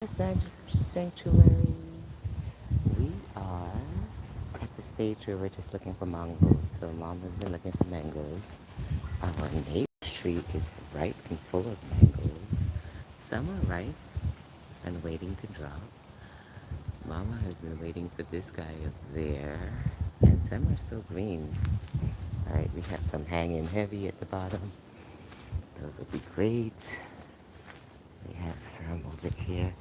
sanctuary. We are at the stage where we're just looking for mangoes. So mom has been looking for mangoes. Our neighbor's tree is ripe and full of mangoes. Some are ripe and waiting to drop. Mama has been waiting for this guy up there. And some are still green. Alright, we have some hanging heavy at the bottom. Those will be great. We have some over here.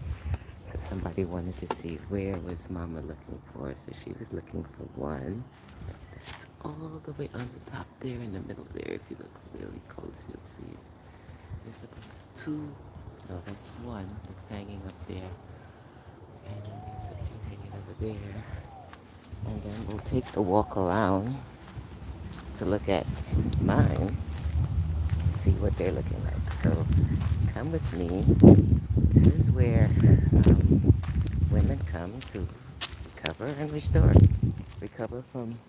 So somebody wanted to see where was Mama looking for. So she was looking for one. This is all the way on the top there in the middle there. If you look really close, you'll see it. There's about two. No, that's one that's hanging up there. And then there's a few hanging over there. And then we'll take the walk around to look at mine, see what they're looking like. So come with me. This is where women come to recover and restore. Recover from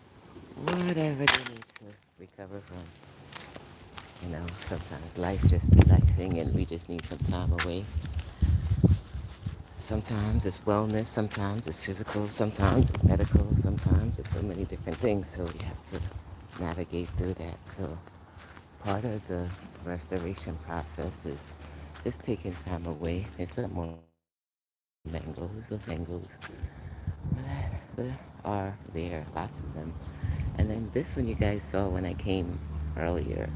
whatever they need to recover from. You know, sometimes life just be lifing and we just need some time away. Sometimes it's wellness, sometimes it's physical, sometimes it's medical, sometimes it's so many different things. So we have to navigate through that. So part of the restoration process is just taking time away. There's some more mangoes. Those mangoes are there, lots of them. And then this one you guys saw when I came earlier,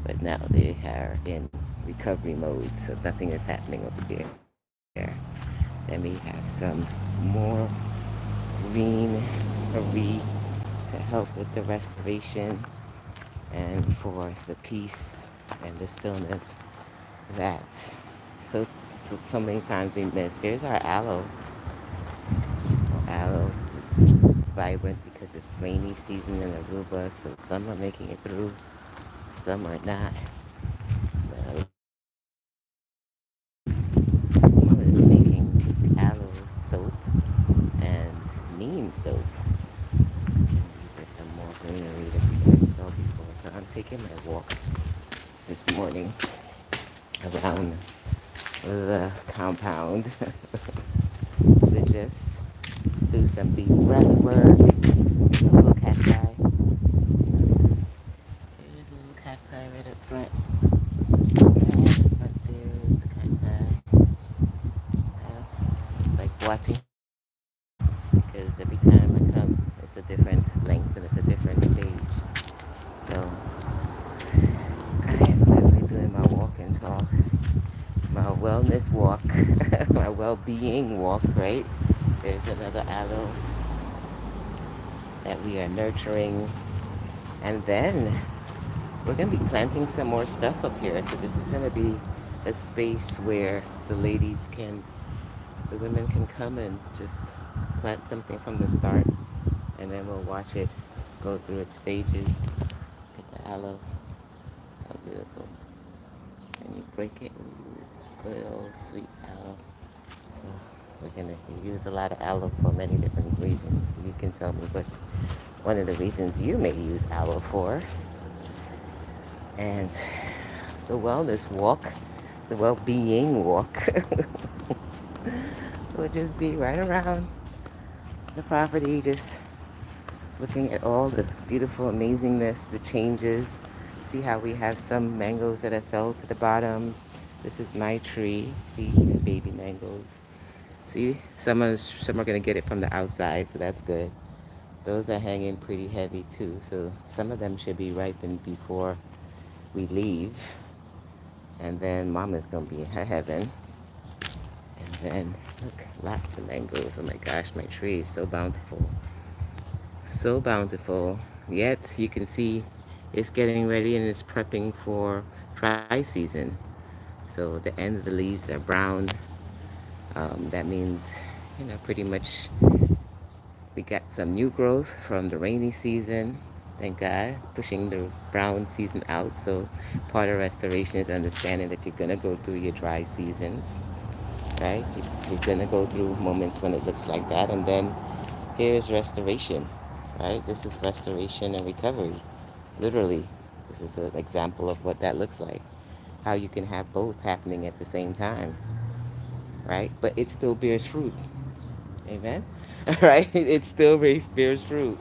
but now they are in recovery mode, so nothing is happening over there. Then we have some more greenery to help with the restoration and for the peace and the stillness that so many times we miss. There's our aloe. Aloe is vibrant because it's rainy season in Aruba, so some are making it through, some are not. But mom is making aloe soap and neem soap. These are some more greenery that we guys saw before. So I'm taking my walk this morning around the compound to just do some deep breath work. There's a little cacti. There's a little cacti right up front. Right up front there is the cacti. Like watching because every time I come, it's a different length and it's a different stage. So I am literally doing my walk and talk, my wellness walk, my well-being walk, right? There's another aloe that we are nurturing. And then we're going to be planting some more stuff up here. So this is going to be a space where the women can come and just plant something from the start. And then we'll watch it go through its stages. Look at the aloe. How beautiful. And you break it, good old sweet aloe. So we're going to use a lot of aloe for many different reasons. You can tell me what's one of the reasons you may use aloe for. And the wellness walk, the well-being walk, will just be right around the property, just looking at all the beautiful amazingness, the changes. See how we have some mangoes that have fell to the bottom. This is my tree. See the baby mangoes. See, some are gonna get it from the outside, so that's good. Those are hanging pretty heavy too, so some of them should be ripened before we leave. And then Mama's gonna be in her heaven. And then look, lots of mangoes. Oh my gosh, my tree is so bountiful. So bountiful. Yet you can see it's getting ready and it's prepping for dry season. So the ends of the leaves are brown. That means, pretty much we got some new growth from the rainy season. Thank God, pushing the brown season out. So part of restoration is understanding that you're gonna go through your dry seasons, right? You're gonna go through moments when it looks like that, and then here's restoration, right? This is restoration and recovery, literally. This is an example of what that looks like. How you can have both happening at the same time, right? But it still bears fruit. Amen. Right? It still bears fruit.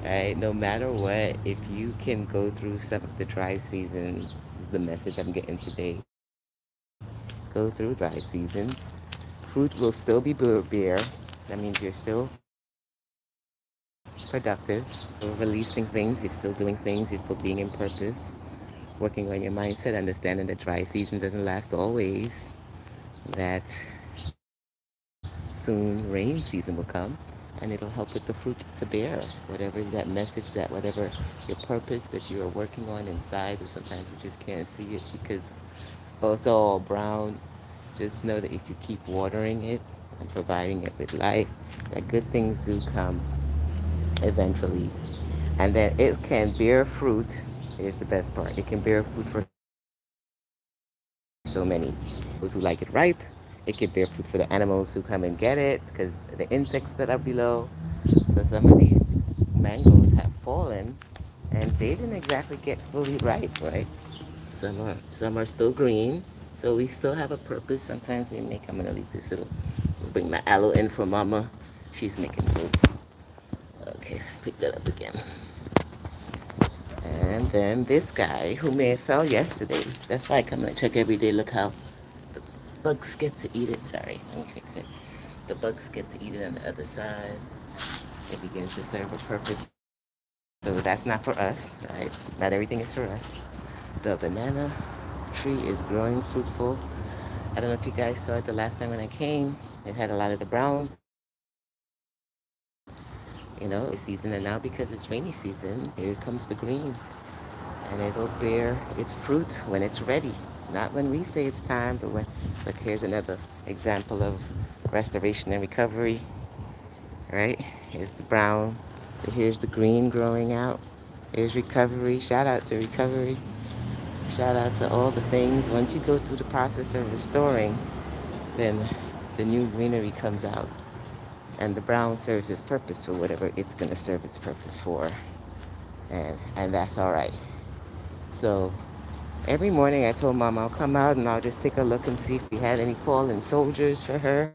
Right? No matter what, if you can go through some of the dry seasons, this is the message I'm getting today. Go through dry seasons. Fruit will still be bare. That means you're still productive. You're releasing things. You're still doing things. You're still being in purpose. Working on your mindset. Understanding that dry season doesn't last always. That soon rain season will come, and it'll help with the fruit to bear whatever that message, that whatever your purpose that you are working on inside, and sometimes you just can't see it because oh, it's all brown. Just know that if you keep watering it and providing it with light, that good things do come eventually, and that it can bear fruit. Here's the best part: it can bear fruit for so many. Those who like it ripe. It can bear fruit for the animals who come and get it because the insects that are below. So some of these mangoes have fallen and they didn't exactly get fully ripe, right? Some are still green. So we still have a purpose. Sometimes we make, I'm gonna leave this little, bring my aloe in for mama. She's making soup. Okay, pick that up again. And then this guy who may have fell yesterday. That's why I come and check every day. Look how the bugs get to eat it. Sorry, let me fix it. The bugs get to eat it on the other side. It begins to serve a purpose. So that's not for us, right? Not everything is for us. The banana tree is growing fruitful. I don't know if you guys saw it the last time when I came. It had a lot of the brown. It's dry season, and now because it's rainy season, here comes the green. And it'll bear its fruit when it's ready. Not when we say it's time, but when. Look, here's another example of restoration and recovery, right? Here's the brown, here's the green growing out. Here's recovery. Shout out to recovery. Shout out to all the things. Once you go through the process of restoring, then the new greenery comes out. And the brown serves its purpose for whatever it's going to serve its purpose for. And that's all right. So every morning I told Mom I'll come out and I'll just take a look and see if we had any fallen soldiers for her.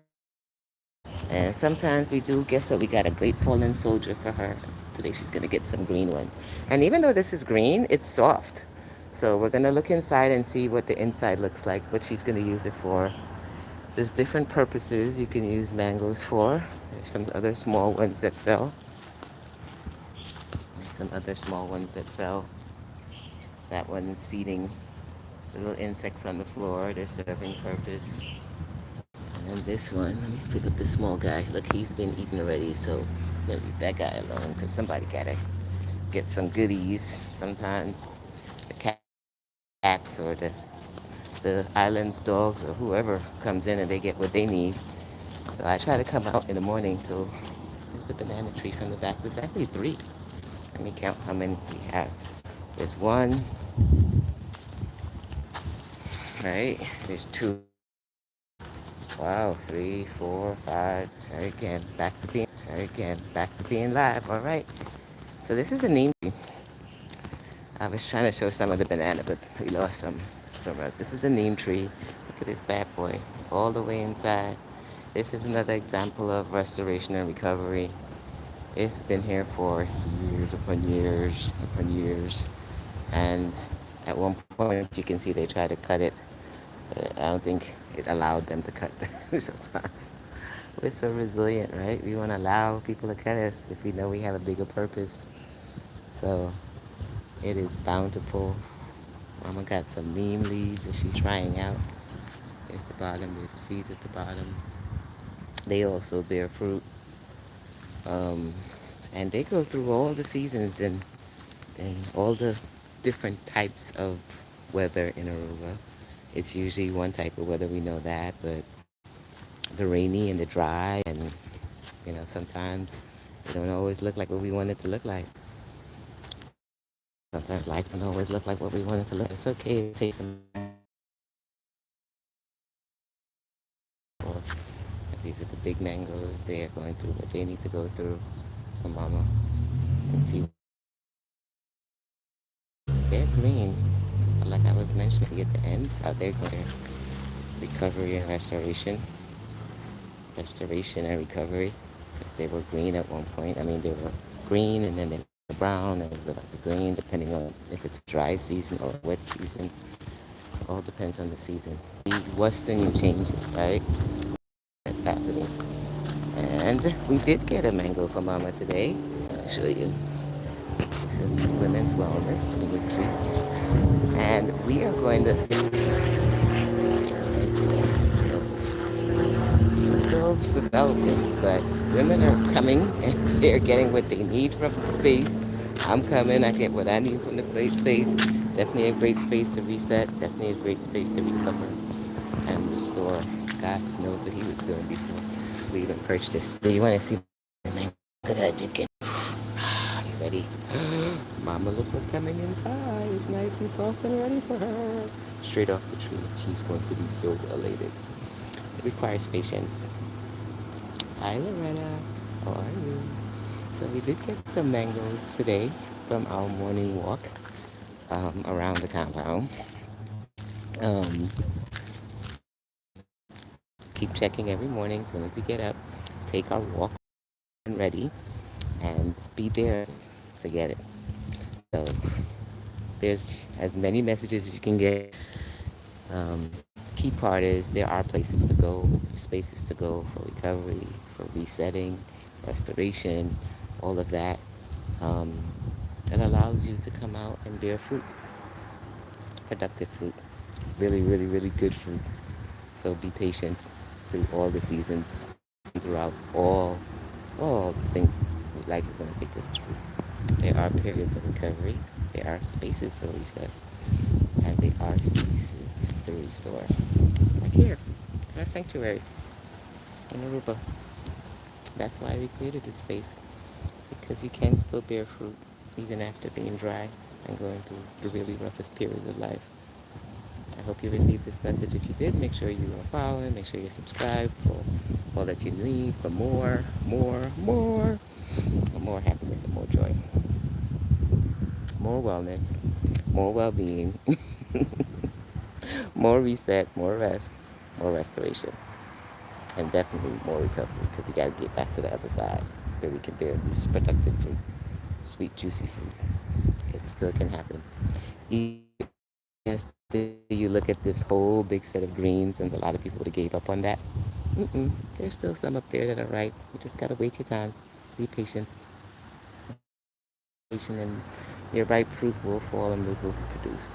And sometimes we do. Guess what? We got a great fallen soldier for her. Today she's going to get some green ones. And even though this is green, it's soft. So we're going to look inside and see what the inside looks like, what she's going to use it for. There's different purposes you can use mangoes for. There's some other small ones that fell. There's some other small ones that fell. That one's feeding little insects on the floor. They're serving purpose. And this one, let me pick up this small guy. Look, he's been eaten already, so I'm gonna leave that guy alone because somebody gotta get some goodies. Sometimes the cats or the island's dogs or whoever comes in and they get what they need. So I try to come out in the morning. So there's the banana tree from the back. There's actually three. Let me count how many we have. There's one, right? There's two. Wow, three, four, five. Try again. Back to being live. All right. So this is the neem tree. I was trying to show some of the banana, but we lost some rest. This is the neem tree. Look at this bad boy, all the way inside. This is another example of restoration and recovery. It's been here for years upon years upon years. And at one point, you can see they tried to cut it. But I don't think it allowed them to cut sometimes. We're so resilient, right? We want to allow people to cut us if we know we have a bigger purpose. So it is bountiful. Mama got some neem leaves that she's trying out. There's the bottom. There's the seeds at the bottom. They also bear fruit. Um, and they go through all the seasons and all the different types of weather in Aruba. It's usually one type of weather, we know that, but the rainy and the dry, and sometimes it don't always look like what we want it to look like. Sometimes life don't always look like what we want it to look. It's okay to take some time. Or these are the big mangoes. They are going through what they need to go through. So mama, and see what they need. They're green, but like I was mentioning, see at the ends how they're green. recovery and restoration, restoration and recovery, because they were green at one point. I mean, they were green and then they went to brown and they go back to green, depending on if it's a dry season or a wet season. All depends on the season. What's the new changes, right? That's happening. And we did get a mango for Mama today. I'll show you. This is Women's Wellness and Retreats. And we are going to, so we're still developing, but women are coming and they're getting what they need from the space. I'm coming, I get what I need from the space. Definitely a great space to reset, definitely a great space to recover and restore. God knows what he was doing before we even purchased. Do you want to see the mango that I did get? You ready? Mama, look what's coming inside. It's nice and soft and ready for her. Straight off the tree. She's going to be so elated. It requires patience. Hi, Loretta. How are you? So we did get some mangoes today from our morning walk around the compound. Um, keep checking every morning as soon as we get up. Take our walk and ready and be there to get it. So there's as many messages as you can get. Key part is there are places to go, spaces to go for recovery, for resetting, restoration, all of that. Um, that allows you to come out and bear fruit, productive fruit, really, really, really good fruit. So be patient through all the seasons, throughout all the things life is going to take us through. There are periods of recovery. There are spaces for reset, and there are spaces to restore. Like here, our sanctuary in Aruba. That's why we created this space, because you can still bear fruit even after being dry and going through the really roughest period of life. I hope you received this message. If you did, make sure you are following, make sure you're subscribed for all that you need, for more happiness and more joy, more wellness, more well-being, more reset, more rest, more restoration, and definitely more recovery, because we got to get back to the other side where we can bear this productive fruit, sweet, juicy fruit. It still can happen. Yes, you look at this whole big set of greens, and a lot of people that gave up on that. There's still some up there that are ripe. You just gotta wait your time. Be patient. Patient, and your ripe fruit will fall and will be produced.